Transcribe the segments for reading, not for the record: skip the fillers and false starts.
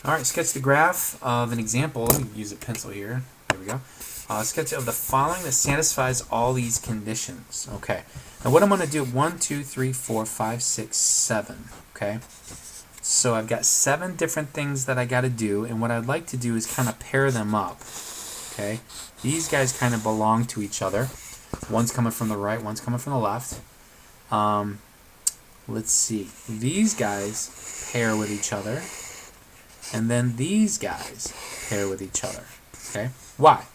Alright, sketch the graph of an example. Let me use a pencil here. There we go. Sketch of the following that satisfies all these conditions. Okay. Now what I'm going to do, 1, 2, 3, 4, 5, 6, 7. Okay. So I've got 7 different things that I got to do, and what I'd like to do is kind of pair them up. Okay. These guys kind of belong to each other. One's coming from the right, one's coming from the left. Let's see. These guys pair with each other. And then these guys pair with each other. Okay? Why?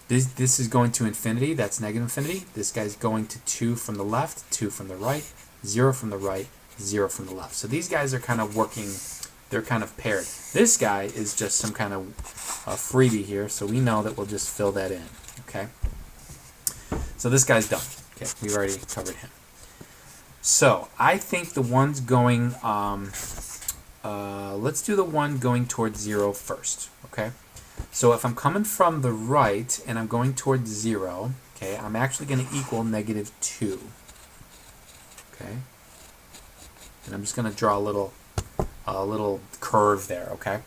This is going to infinity. That's negative infinity. This guy's going to 2 from the left, 2 from the right, 0 from the right, 0 from the left. So these guys are kind of working, they're kind of paired. This guy is just some kind of freebie here, so we know that we'll just fill that in. Okay? So this guy's done. Okay, we've already covered him. So I think the one's going... let's do the one going towards 0 first, okay? So if I'm coming from the right and I'm going towards 0, okay, I'm actually going to equal negative 2, okay? And I'm just going to draw a little curve there, okay?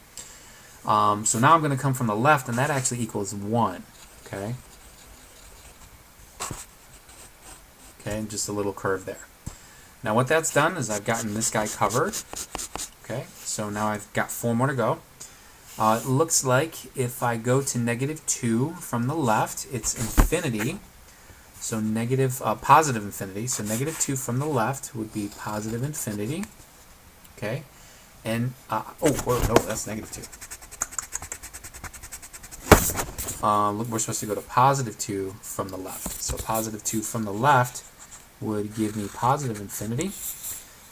So now I'm going to come from the left, and that actually equals 1, okay? Okay, and just a little curve there. Now what that's done is I've gotten this guy covered. Okay, so now I've got 4 more to go. It looks like if I go to negative 2 from the left, it's infinity. So positive infinity. So negative 2 from the left would be positive infinity. Okay, and no, that's negative 2. Look, we're supposed to go to positive 2 from the left. So positive 2 from the left would give me positive infinity,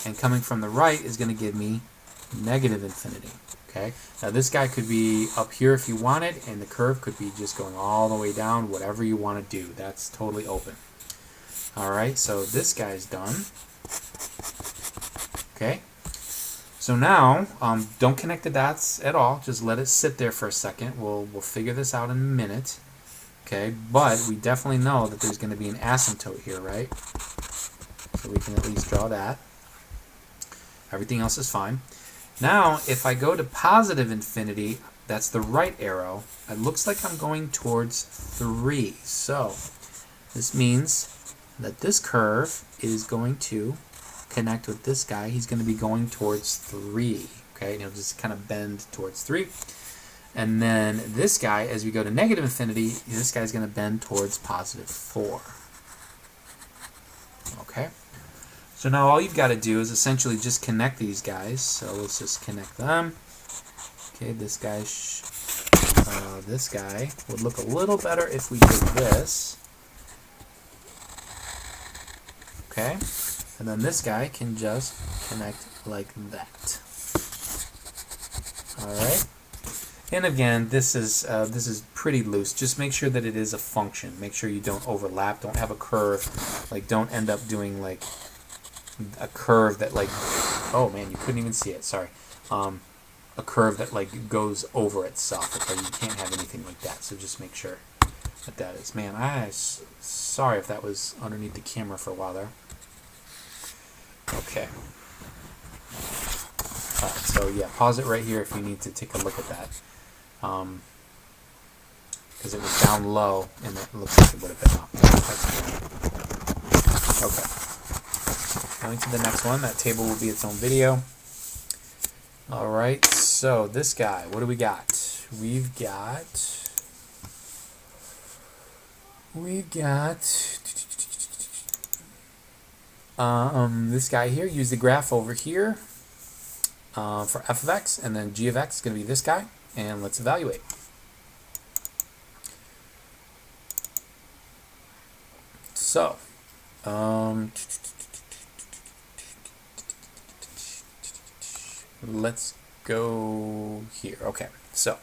and coming from the right is going to give me negative infinity. Okay, now this guy could be up here if you wanted, and the curve could be just going all the way down, whatever you want to do. That's totally open. Alright, so this guy's done. Okay, so now don't connect the dots at all, just let it sit there for a second. We'll figure this out in a minute. Okay, but we definitely know that there's going to be an asymptote here, right? So we can at least draw that. Everything else is fine. Now, if I go to positive infinity, that's the right arrow, it looks like I'm going towards 3. So this means that this curve is going to connect with this guy. He's going to be going towards 3. Okay, and he'll just kind of bend towards 3. And then this guy, as we go to negative infinity, this guy's going to bend towards positive 4. Okay? So now all you've got to do is essentially just connect these guys. So let's just connect them. Okay, this guy would look a little better if we did this. Okay? And then this guy can just connect like that. Alright? And again, this is pretty loose. Just make sure that it is a function. Make sure you don't overlap. Don't have a curve. Like, don't end up doing like a curve that like, oh man, you couldn't even see it. Sorry. A curve that like goes over itself. Okay, you can't have anything like that. So just make sure that is. Man, sorry if that was underneath the camera for a while there. Okay. So yeah, pause it right here if you need to take a look at that. Because it was down low and it looks like it would have been up. Okay. Going to the next one. That table will be its own video. Alright, so this guy, what do we got? We've got this guy here. Use the graph over here for f of x, and then g of x is going to be this guy, and let's evaluate. So let's go here. Okay, so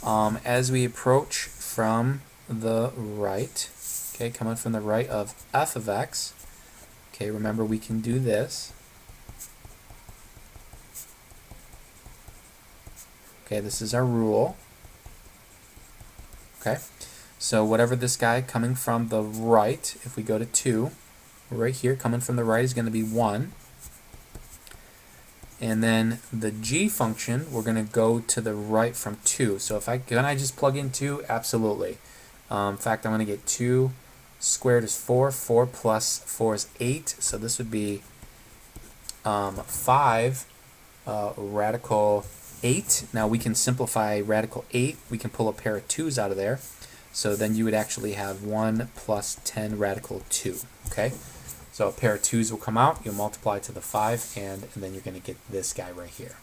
as we approach from the right, okay, coming from the right of f of x, okay, remember we can do this. Okay, this is our rule. Okay, so whatever this guy coming from the right, if we go to 2, right here, coming from the right is going to be 1. And then the g function, we're going to go to the right from 2. So can I just plug in 2? Absolutely. In fact, I'm going to get 2 squared is 4. 4 plus 4 is 8. So this would be 5 radical 8. Now we can simplify radical 8. We can pull a pair of 2's out of there. So then you would actually have 1 plus 10 radical 2. Okay? So a pair of 2's will come out, you'll multiply to the 5, and then you're going to get this guy right here.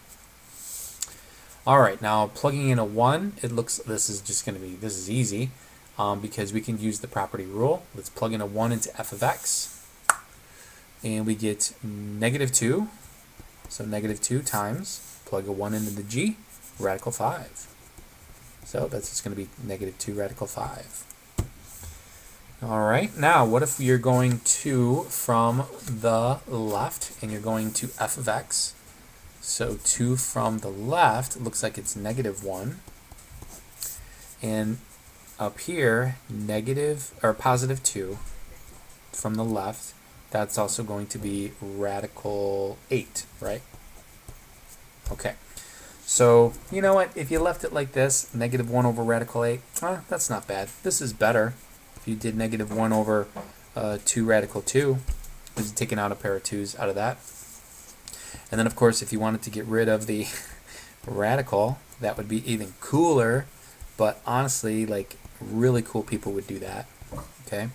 Alright, now plugging in a 1, this is easy because we can use the property rule. Let's plug in a 1 into f of x, and we get negative 2. So negative 2 times, plug a 1 into the g, radical 5. So that's just going to be negative 2 radical 5. Alright, now what if you're going to from the left and you're going to f of x? So 2 from the left looks like it's negative 1. And up here, positive 2 from the left, that's also going to be radical 8, right? Okay. So, you know what, if you left it like this, negative 1 over radical 8, that's not bad. This is better. If you did negative 1 over 2 radical 2, because you're taking out a pair of 2's out of that. And then, of course, if you wanted to get rid of the radical, that would be even cooler. But honestly, like, really cool people would do that. Okay?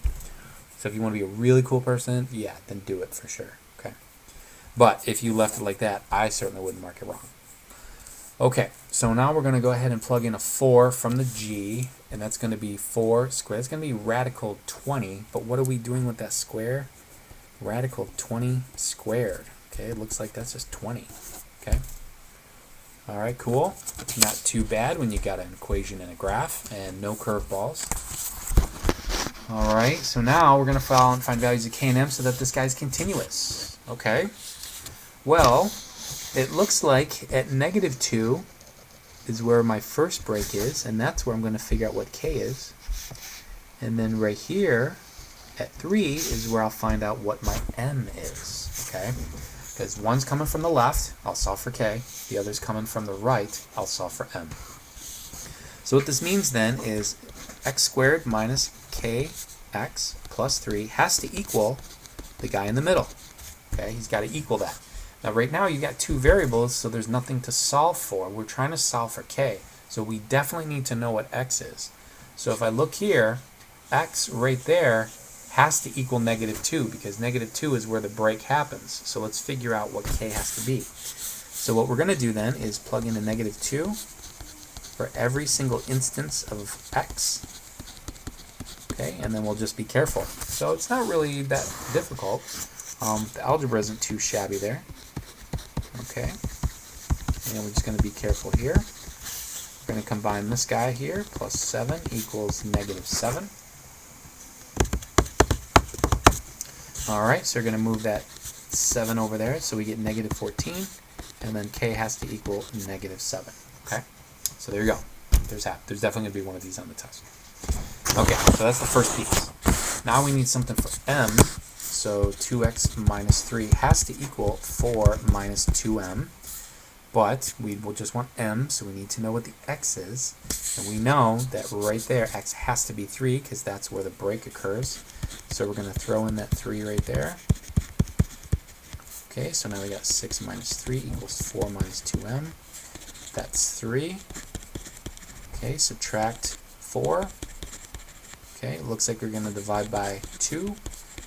So if you want to be a really cool person, yeah, then do it for sure. Okay? But if you left it like that, I certainly wouldn't mark it wrong. Okay, so now we're going to go ahead and plug in a 4 from the g, and that's going to be 4 squared. It's going to be radical 20, but what are we doing with that square? Radical 20 squared. Okay, it looks like that's just 20. Okay. All right, cool. Not too bad when you got an equation and a graph and no curveballs. All right, so now we're going to find values of k and m so that this guy's continuous. Okay. Well, it looks like at negative 2 is where my first break is, and that's where I'm going to figure out what k is. And then right here at 3 is where I'll find out what my m is. Okay? Because one's coming from the left, I'll solve for k. The other's coming from the right, I'll solve for m. So what this means then is x squared minus kx plus 3 has to equal the guy in the middle. Okay? He's got to equal that. Now right now you got two variables, so there's nothing to solve for. We're trying to solve for k, so we definitely need to know what x is. So if I look here, x right there has to equal negative 2 because negative 2 is where the break happens. So let's figure out what k has to be. So what we're going to do then is plug in a negative 2 for every single instance of x. Okay, and then we'll just be careful. So it's not really that difficult. The algebra isn't too shabby there. Okay, and we're just going to be careful here. We're going to combine this guy here, plus 7 equals negative 7. Alright, so we're going to move that 7 over there, so we get negative 14, and then k has to equal negative 7. Okay, so there you go. There's definitely going to be one of these on the test. Okay, so that's the first piece. Now we need something for m. So 2x minus 3 has to equal 4 minus 2m. But we will just want m, so we need to know what the x is. And we know that right there, x has to be 3, because that's where the break occurs. So we're going to throw in that 3 right there. Okay, so now we got 6 minus 3 equals 4 minus 2m. That's 3. Okay, subtract 4. Okay, it looks like we're going to divide by 2.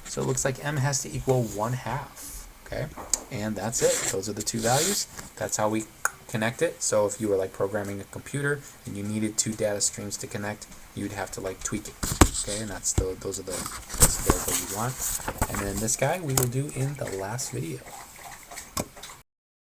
So it looks like m has to equal 1/2. Okay, and that's it. Those are the two values. That's how we connect it. So if you were like programming a computer and you needed two data streams to connect, you'd have to like tweak it. Okay, and that's those are the variables you want. And then this guy we will do in the last video.